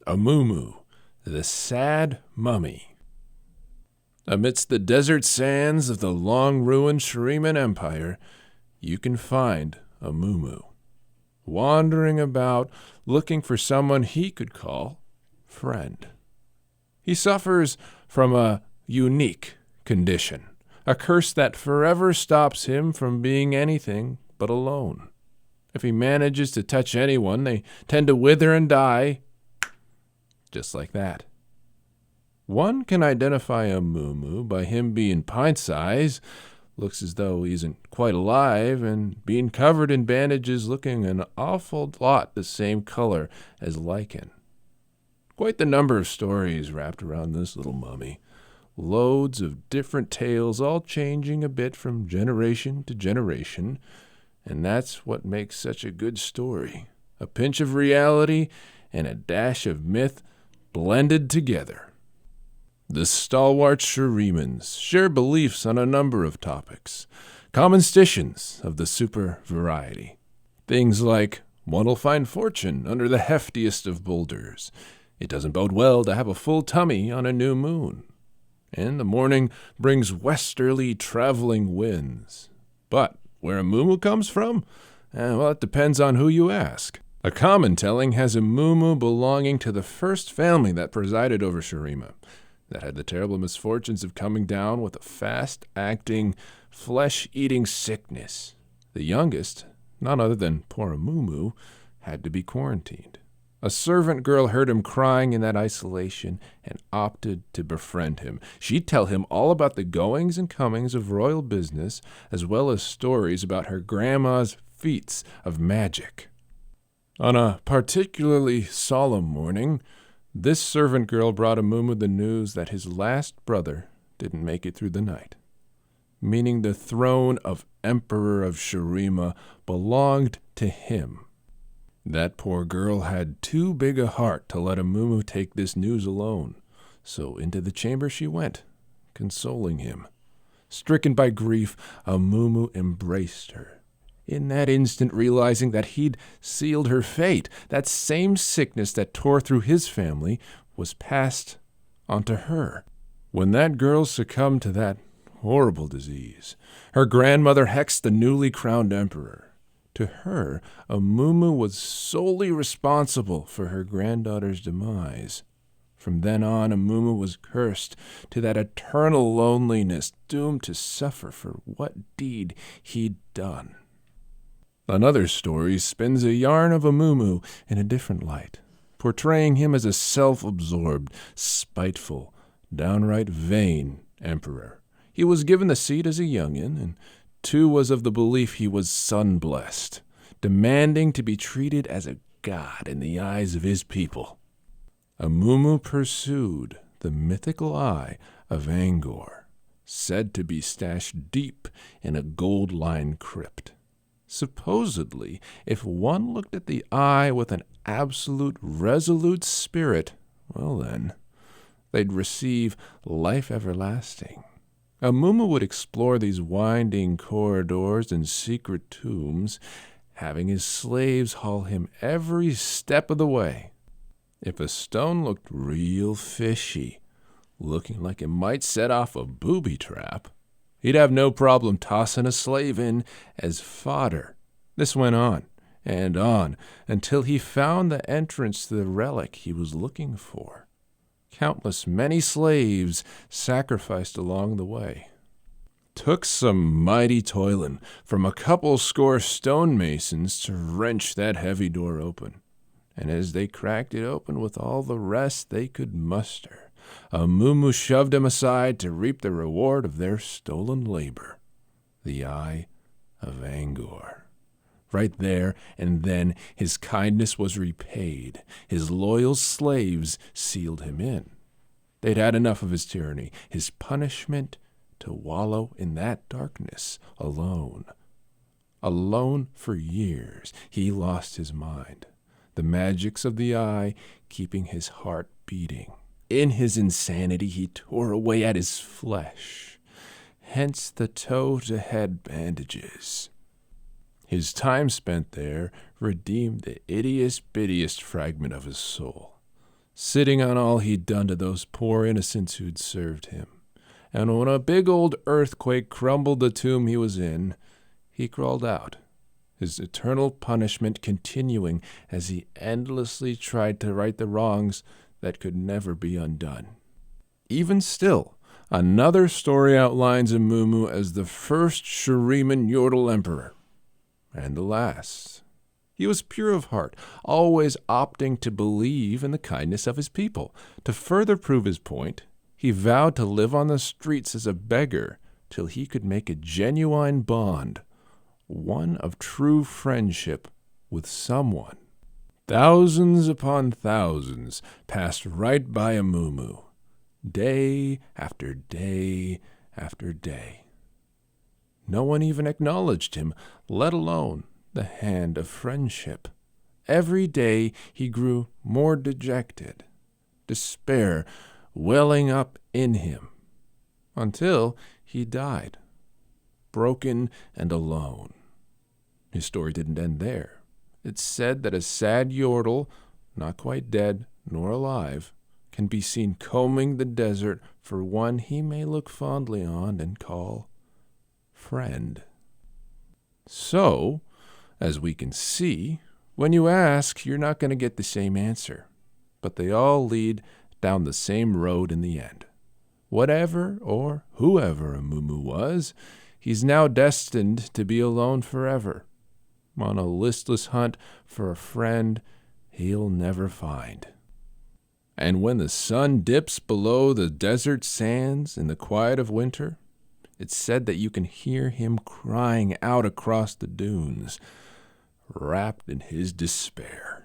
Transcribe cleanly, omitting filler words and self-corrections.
Amumu, the sad mummy. Amidst the desert sands of the long-ruined Shuriman Empire, you can find Amumu, wandering about looking for someone he could call friend. He suffers from a unique condition, a curse that forever stops him from being anything but alone. If he manages to touch anyone, they tend to wither and die, just like that. One can identify Amumu by him being pint-size, looks as though he isn't quite alive, and being covered in bandages looking an awful lot the same color as lichen. Quite the number of stories wrapped around this little mummy. Loads of different tales, all changing a bit from generation to generation, and that's what makes such a good story. A pinch of reality and a dash of myth blended together. The stalwart Shurimans share beliefs on a number of topics, common stitions of the super variety. Things like, one'll find fortune under the heftiest of boulders. It doesn't bode well to have a full tummy on a new moon. And the morning brings westerly traveling winds. But where Amumu comes from? Well, it depends on who you ask. A common telling has Amumu belonging to the first family that presided over Shurima, that had the terrible misfortunes of coming down with a fast-acting, flesh-eating sickness. The youngest, none other than poor Amumu, had to be quarantined. A servant girl heard him crying in that isolation and opted to befriend him. She'd tell him all about the goings and comings of royal business, as well as stories about her grandma's feats of magic. On a particularly solemn morning, this servant girl brought Amumu the news that his last brother didn't make it through the night, meaning the throne of Emperor of Shurima belonged to him. That poor girl had too big a heart to let Amumu take this news alone, so into the chamber she went, consoling him. Stricken by grief, Amumu embraced her, in that instant realizing that he'd sealed her fate. That same sickness that tore through his family was passed onto her. When that girl succumbed to that horrible disease, her grandmother hexed the newly crowned emperor. To her, Amumu was solely responsible for her granddaughter's demise. From then on, Amumu was cursed to that eternal loneliness, doomed to suffer for what deed he'd done. Another story spins a yarn of Amumu in a different light, portraying him as a self-absorbed, spiteful, downright vain emperor. He was given the seat as a youngin', and too was of the belief he was sun-blessed, demanding to be treated as a god in the eyes of his people. Amumu pursued the mythical eye of Angor, said to be stashed deep in a gold-lined crypt. Supposedly, if one looked at the eye with an absolute, resolute spirit, well then, they'd receive life everlasting. Amumu would explore these winding corridors and secret tombs, having his slaves haul him every step of the way. If a stone looked real fishy, looking like it might set off a booby trap, he'd have no problem tossing a slave in as fodder. This went on until he found the entrance to the relic he was looking for. Countless many slaves sacrificed along the way. Took some mighty toilin' from a couple score stonemasons to wrench that heavy door open. And as they cracked it open with all the rest they could muster, Amumu shoved him aside to reap the reward of their stolen labor, the Eye of Angor. Right there and then his kindness was repaid. His loyal slaves sealed him in. They'd had enough of his tyranny, his punishment to wallow in that darkness alone. Alone for years, he lost his mind, the magics of the eye keeping his heart beating. In his insanity, he tore away at his flesh, hence the toe-to-head bandages. His time spent there redeemed the ittiest-bittiest fragment of his soul, sitting on all he'd done to those poor innocents who'd served him. And when a big old earthquake crumbled the tomb he was in, he crawled out, his eternal punishment continuing as he endlessly tried to right the wrongs that could never be undone. Even still, another story outlines Amumu as the first Shuriman Yordle Emperor, and the last. He was pure of heart, always opting to believe in the kindness of his people. To further prove his point, he vowed to live on the streets as a beggar till he could make a genuine bond, one of true friendship with someone. Thousands upon thousands passed right by Amumu, day after day after day. No one even acknowledged him, let alone the hand of friendship. Every day he grew more dejected, despair welling up in him, until he died, broken and alone. His story didn't end there. It's said that a sad Yordle, not quite dead nor alive, can be seen combing the desert for one he may look fondly on and call friend. So, as we can see, when you ask, you're not going to get the same answer, but they all lead down the same road in the end. Whatever or whoever Amumu was, he's now destined to be alone forever, on a listless hunt for a friend he'll never find. And when the sun dips below the desert sands in the quiet of winter, it's said that you can hear him crying out across the dunes, wrapped in his despair.